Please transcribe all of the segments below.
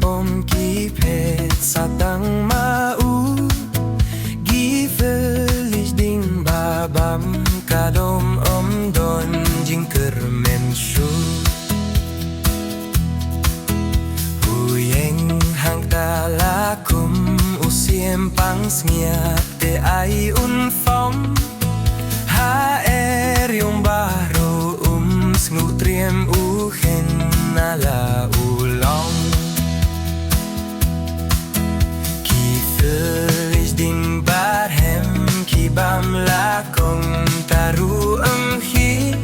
om kipet satang mau Gifelish ding babam kadom om don jing kermen shu Huyeng hang talakum usiem pang sniat te ai un fom Ha yung baro snutriem uhen nala ulong Kifelish ding barhem kibam lakong taru hi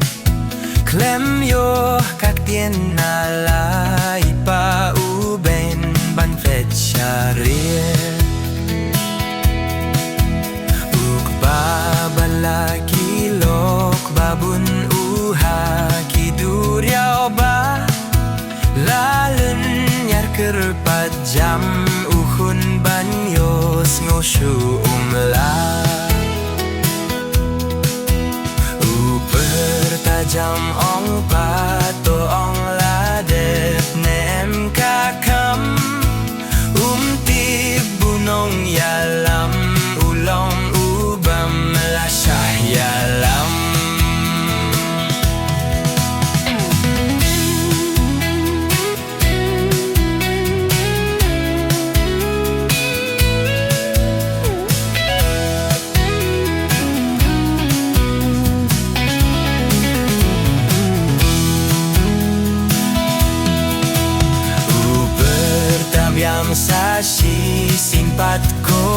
Klem yo kak tien nala ipa uben ban fet sharir Balaki lok babun uha kiduriao ba Lalun nyar kerpat jam uhun banyos ngoshu umla Tajam ong pato ong ladet nem kakam Umtib bunong yalam ulong ubam lasyah yalam Sashi simpat ko